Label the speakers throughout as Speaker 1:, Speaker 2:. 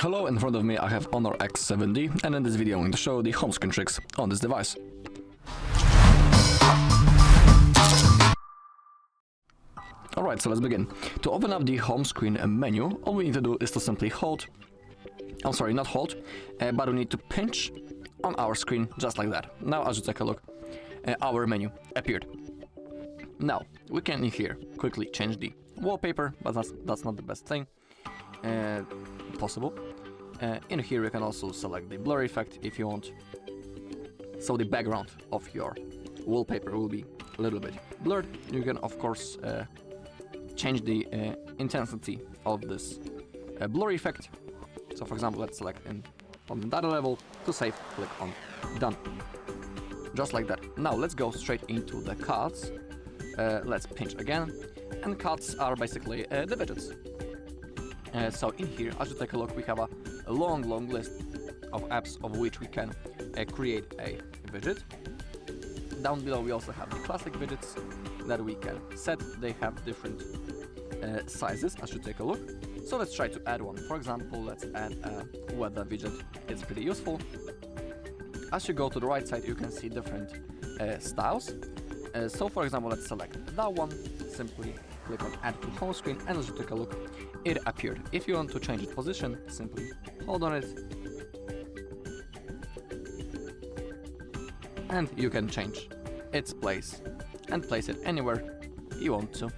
Speaker 1: Hello, in front of me I have HONOR X7d, and in this video I'm going to show the home screen tricks on this device. Alright, so let's begin. To open up the home screen menu, all we need to do is to simply hold, but we need to pinch on our screen just like that. Now as you take a look, our menu appeared. Now, we can here quickly change the wallpaper, but that's not the best thing possible. In here you can also select the blur effect if you want, so the background of your wallpaper will be a little bit blurred. You can of course change the intensity of this blur effect. So for example, let's select on the data level. To save, click on done. Just like that. Now let's go straight into the cards. Let's pinch again, and cards are basically the widgets. So in here, as you take a look, we have a long list of apps of which we can create a widget. Down below we also have the classic widgets that we can set. They have different sizes as you take a look. So let's try to add one. For example, let's add a weather widget. It's pretty useful. As you go to the right side, you can see different styles. So for example, let's select that one, simply click on add to home screen, and as you take a look, it appeared. If you want to change its position, simply hold on it, and you can change its place and place it anywhere you want to.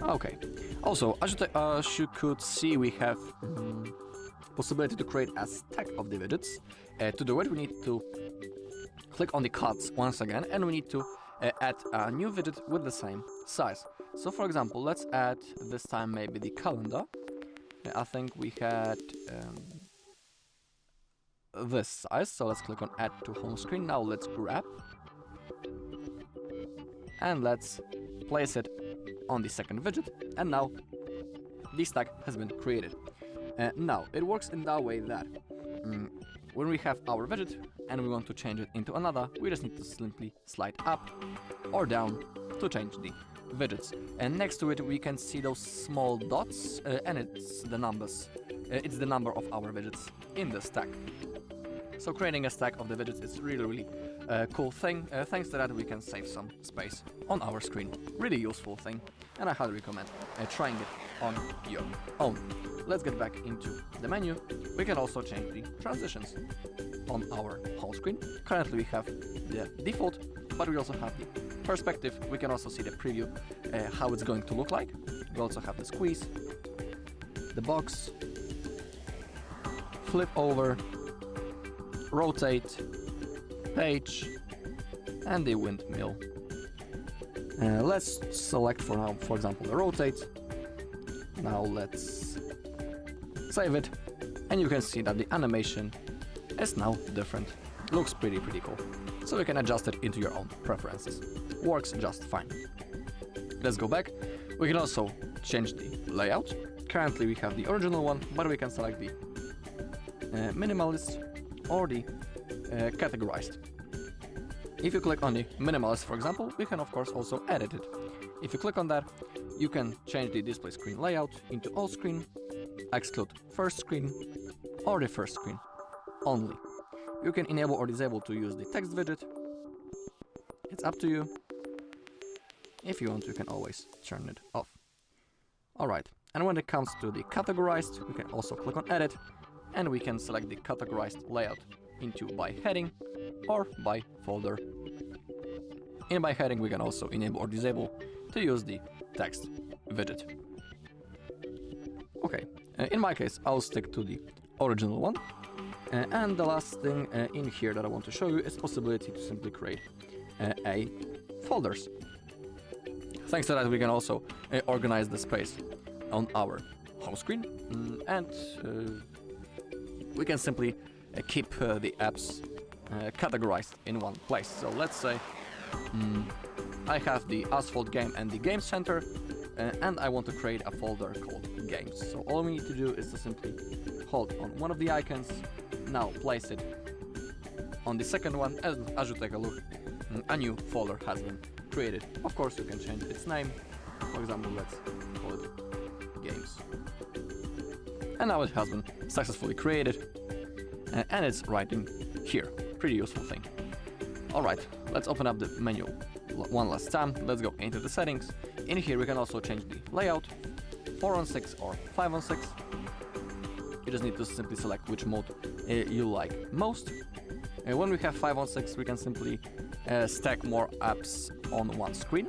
Speaker 1: Okay. Also, as you could see, we have possibility to create a stack of the widgets. To do it, we need to click on the cards once again, and we need to add a new widget with the same size. So for example, let's add this time maybe the calendar. I think we had this size, so let's click on add to home screen. Now let's grab and let's place it on the second widget, and now the stack has been created. Now it works in that way that when we have our widget and we want to change it into another, we just need to simply slide up or down to change the widgets. And next to it we can see those small dots, and it's the numbers. It's the number of our widgets in the stack. So creating a stack of the widgets is really cool thing. Thanks to that we can save some space on our screen. Really useful thing, and I highly recommend trying it on your own. Let's get back into the menu. We can also change the transitions on our home screen. Currently we have the default, but we also have the perspective. We can also see the preview, how it's going to look like. We also have the squeeze, the box, flip over, rotate, page, and the windmill. Let's select for now, for example, the rotate. Now let's save it, and you can see that the animation is now different. Looks pretty cool. So you can adjust it into your own preferences. Works just fine. Let's go back. We can also change the layout. Currently we have the original one, but we can select the minimalist or the categorized. If you click on the minimalist, for example, we can of course also edit it. If you click on that, you can change the display screen layout into all screen, exclude first screen, or the first screen only. You can enable or disable to use the text widget. It's up to you. If you want, you can always turn it off. Alright, and when it comes to the categorized, we can also click on edit, and we can select the categorized layout into by heading or by folder. In by heading we can also enable or disable to use the text widget. Okay, in my case I'll stick to the original one. And the last thing in here that I want to show you is possibility to simply create a folders. Thanks to that we can also organize the space on our home screen, and we can simply keep the apps categorized in one place. So let's say I have the asphalt game and the game center, and I want to create a folder called games. So all we need to do is to simply hold on one of the icons, now place it on the second one, and as you take a look, a new folder has been created. Of course you can change its name. For example, let's call it games. and now it has been successfully created, and it's right in here. Pretty useful thing. Alright, let's open up the menu one last time. Let's go into the settings. In here we can also change the layout, 4:6 or 5:6. You just need to simply select which mode you like most. When we have 5:6, we can simply stack more apps on one screen.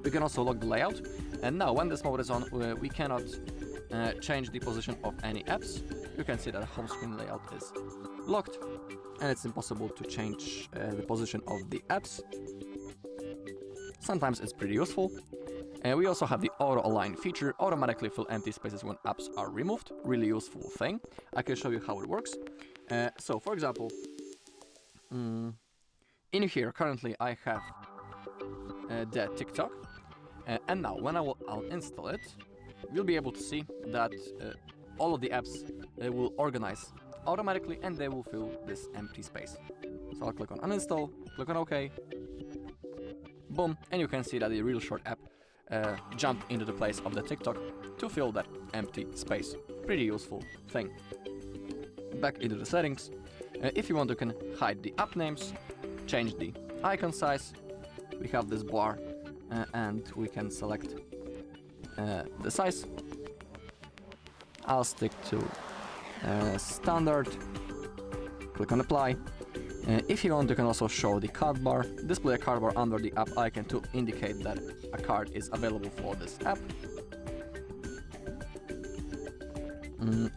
Speaker 1: We can also lock the layout, and now when this mode is on, we cannot change the position of any apps. You can see that the home screen layout is locked, and it's impossible to change the position of the apps. Sometimes it's pretty useful. We also have the auto align feature, automatically fill empty spaces when apps are removed. Really useful thing. I can show you how it works. So for example, in here currently I have the TikTok, and now when I'll install it, you'll be able to see that all of the apps will organize automatically, and they will fill this empty space. So I'll click on uninstall, click on OK, boom, and you can see that the real short app jumped into the place of the TikTok to fill that empty space. Pretty useful thing. Back into the settings. If you want, you can hide the app names, change the icon size. We have this bar, and we can select the size. I'll stick to standard. Click on apply. If you want, you can also show the card bar, display a card bar under the app icon to indicate that a card is available for this app.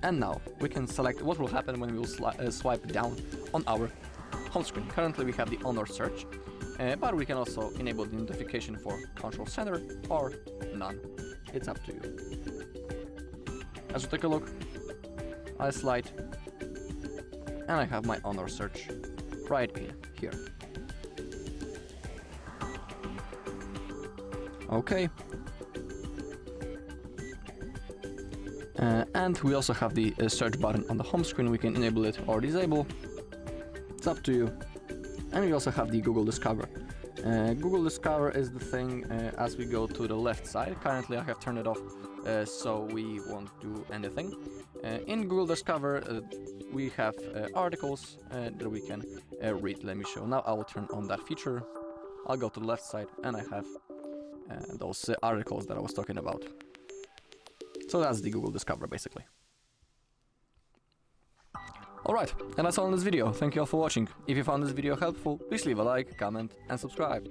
Speaker 1: And now we can select what will happen when we will swipe down on our home screen. Currently we have the HONOR search, but we can also enable the notification for control center or none. It's up to you. As we take a look, I slide, and I have my HONOR search right in here. Okay. And we also have the search button on the home screen. We can enable it or disable. It's up to you. And we also have the Google Discover. Google Discover is the thing as we go to the left side. Currently I have turned it off, so we won't do anything. In Google Discover we have articles that we can read. Let me show. Now I will turn on that feature. I'll go to the left side, and I have those articles that I was talking about. So that's the Google Discover basically. Alright, and that's all in this video. Thank you all for watching. If you found this video helpful, please leave a like, comment and subscribe.